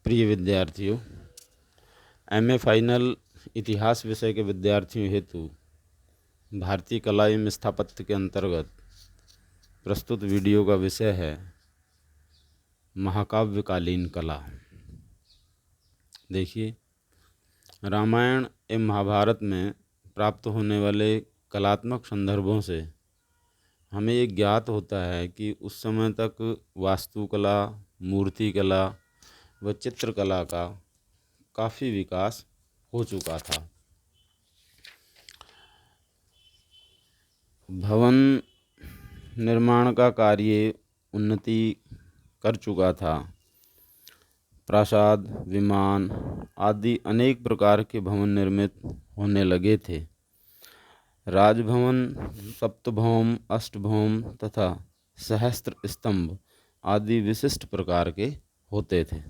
प्रिय विद्यार्थियों, MA final इतिहास विषय के विद्यार्थियों हेतु भारतीय कला एवं स्थापत्य के अंतर्गत प्रस्तुत वीडियो का विषय है महाकाव्यकालीन कला। देखिए, रामायण एवं महाभारत में प्राप्त होने वाले कलात्मक संदर्भों से हमें ये ज्ञात होता है कि उस समय तक वास्तुकला, मूर्तिकला व चित्रकला का काफ़ी विकास हो चुका था। भवन निर्माण का कार्य उन्नति कर चुका था। प्रासाद, विमान आदि अनेक प्रकार के भवन निर्मित होने लगे थे। राजभवन सप्तभौम, अष्टभौम तथा सहस्त्र स्तंभ आदि विशिष्ट प्रकार के होते थे।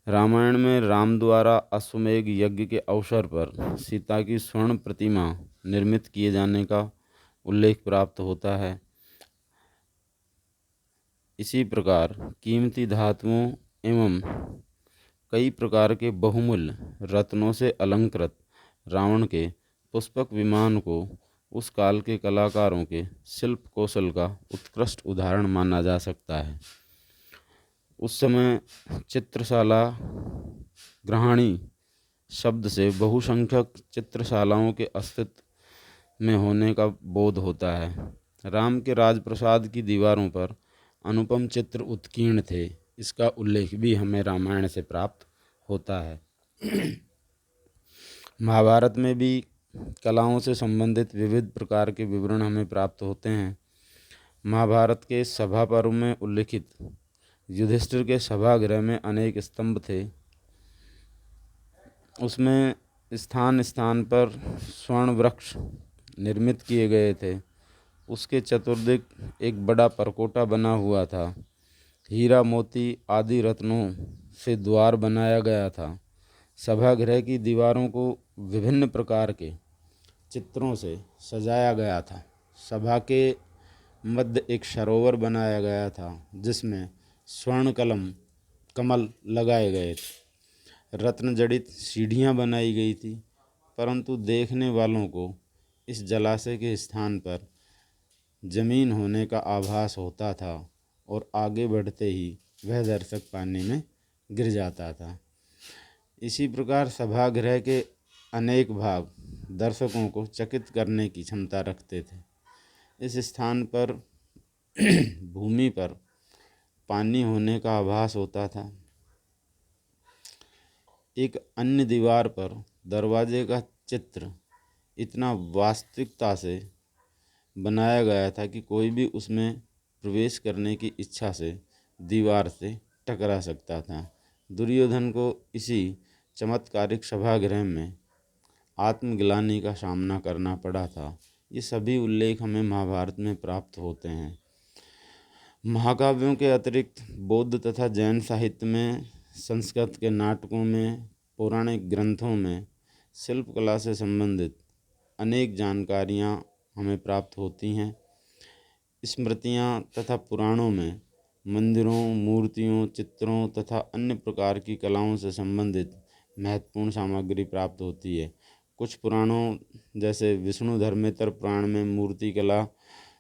रामायण में राम द्वारा अश्वमेध यज्ञ के अवसर पर सीता की स्वर्ण प्रतिमा निर्मित किए जाने का उल्लेख प्राप्त होता है। इसी प्रकार कीमती धातुओं एवं कई प्रकार के बहुमूल्य रत्नों से अलंकृत रावण के पुष्पक विमान को उस काल के कलाकारों के शिल्प कौशल का उत्कृष्ट उदाहरण माना जा सकता है। उस समय चित्रशाला गृहाणी शब्द से बहुसंख्यक चित्रशालाओं के अस्तित्व में होने का बोध होता है। राम के राजप्रसाद की दीवारों पर अनुपम चित्र उत्कीर्ण थे। इसका उल्लेख भी हमें रामायण से प्राप्त होता है। महाभारत में भी कलाओं से संबंधित विविध प्रकार के विवरण हमें प्राप्त होते हैं। महाभारत के सभा पर्व में उल्लिखित युधिष्ठिर के सभागृह में अनेक स्तंभ थे। उसमें स्थान स्थान पर स्वर्ण वृक्ष निर्मित किए गए थे। उसके चतुर्दिक एक बड़ा परकोटा बना हुआ था। हीरा मोती आदि रत्नों से द्वार बनाया गया था। सभागृह की दीवारों को विभिन्न प्रकार के चित्रों से सजाया गया था। सभा के मध्य एक सरोवर बनाया गया था जिसमें स्वर्ण कमल लगाए गए थे। रत्न जड़ित सीढ़ियाँ बनाई गई थी, परंतु देखने वालों को इस जलाशय के स्थान पर जमीन होने का आभास होता था और आगे बढ़ते ही वह दर्शक पानी में गिर जाता था। इसी प्रकार सभागृह के अनेक भाग दर्शकों को चकित करने की क्षमता रखते थे। इस स्थान पर भूमि पर पानी होने का आभास होता था। एक अन्य दीवार पर दरवाजे का चित्र इतना वास्तविकता से बनाया गया था कि कोई भी उसमें प्रवेश करने की इच्छा से दीवार से टकरा सकता था। दुर्योधन को इसी चमत्कारिक सभागृह में आत्मग्लानि का सामना करना पड़ा था। ये सभी उल्लेख हमें महाभारत में प्राप्त होते हैं। महाकाव्यों के अतिरिक्त बौद्ध तथा जैन साहित्य में, संस्कृत के नाटकों में, पौराणिक ग्रंथों में शिल्पकला से संबंधित अनेक जानकारियाँ हमें प्राप्त होती हैं। स्मृतियाँ तथा पुराणों में मंदिरों, मूर्तियों, चित्रों तथा अन्य प्रकार की कलाओं से संबंधित महत्वपूर्ण सामग्री प्राप्त होती है। कुछ पुराणों जैसे विष्णु धर्मेतर पुराण में मूर्तिकला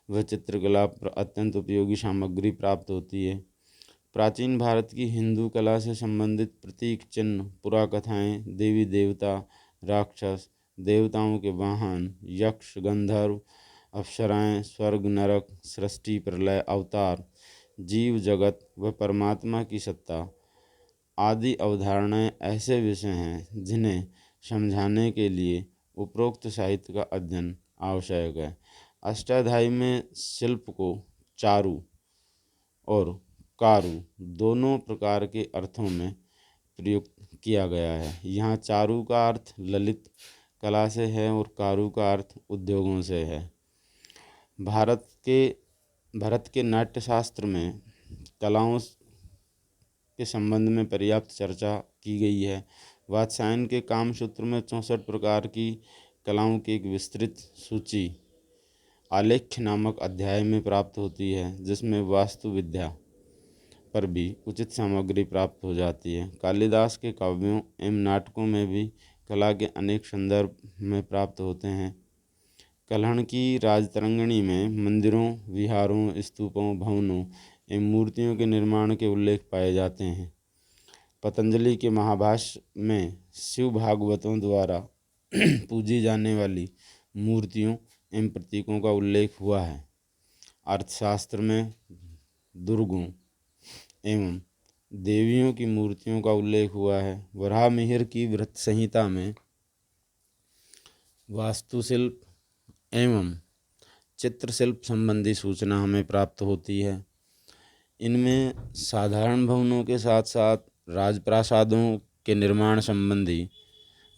व चित्रकला पर अत्यंत उपयोगी सामग्री प्राप्त होती है। प्राचीन भारत की हिंदू कला से संबंधित प्रतीक चिन्ह, पुराकथाएँ, देवी देवता, राक्षस, देवताओं के वाहन, यक्ष, गंधर्व, अप्सराएँ, स्वर्ग, नरक, सृष्टि, प्रलय, अवतार, जीव जगत व परमात्मा की सत्ता आदि अवधारणाएँ ऐसे विषय हैं जिन्हें समझाने के लिए उपरोक्त साहित्य का अध्ययन आवश्यक है। अष्टाध्यायी में शिल्प को चारु औरकारु दोनों प्रकार के अर्थों में प्रयुक्त किया गया है। यहाँ चारु का अर्थ ललित कला से है और कारु का अर्थ उद्योगों से है। भारत के नाट्यशास्त्र में कलाओं के संबंध में पर्याप्त चर्चा की गई है। वात्स्यायन के कामसूत्र में 64 प्रकार की कलाओं की एक विस्तृत सूची आलेख्य नामक अध्याय में प्राप्त होती है, जिसमें वास्तु विद्या, पर भी उचित सामग्री प्राप्त हो जाती है। कालिदास के काव्यों एवं नाटकों में भी कला के अनेक संदर्भ में प्राप्त होते हैं। कल्हड़ की राजतरंगिणी में मंदिरों, विहारों, स्तूपों, भवनों एवं मूर्तियों के निर्माण के उल्लेख पाए जाते हैं। पतंजलि के महाभाष्य में शिव भागवतों द्वारा पूजी जाने वाली मूर्तियों एवं प्रतीकों का उल्लेख हुआ है। अर्थशास्त्र में दुर्गों एवं देवियों की मूर्तियों का उल्लेख हुआ है। वराहमिहिर की वृत्त संहिता में वास्तुशिल्प एवं चित्रशिल्प संबंधी सूचना हमें प्राप्त होती है। इनमें साधारण भवनों के साथ साथ राजप्रासादों के निर्माण संबंधी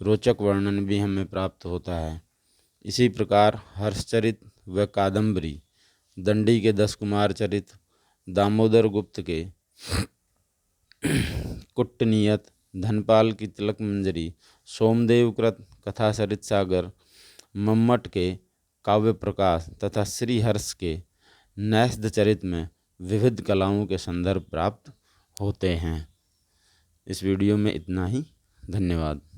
रोचक वर्णन भी हमें प्राप्त होता है। इसी प्रकार हर्षचरित व कादम्बरी, दंडी के 10 कुमार चरित, दामोदर गुप्त के कुट्टनीयत, धनपाल की तिलक मंजरी, सोमदेव कृत कथा सरित सागर, मम्मट के काव्य प्रकाश तथा श्रीहर्ष के नैषध चरित में विविध कलाओं के संदर्भ प्राप्त होते हैं। इस वीडियो में इतना ही। धन्यवाद।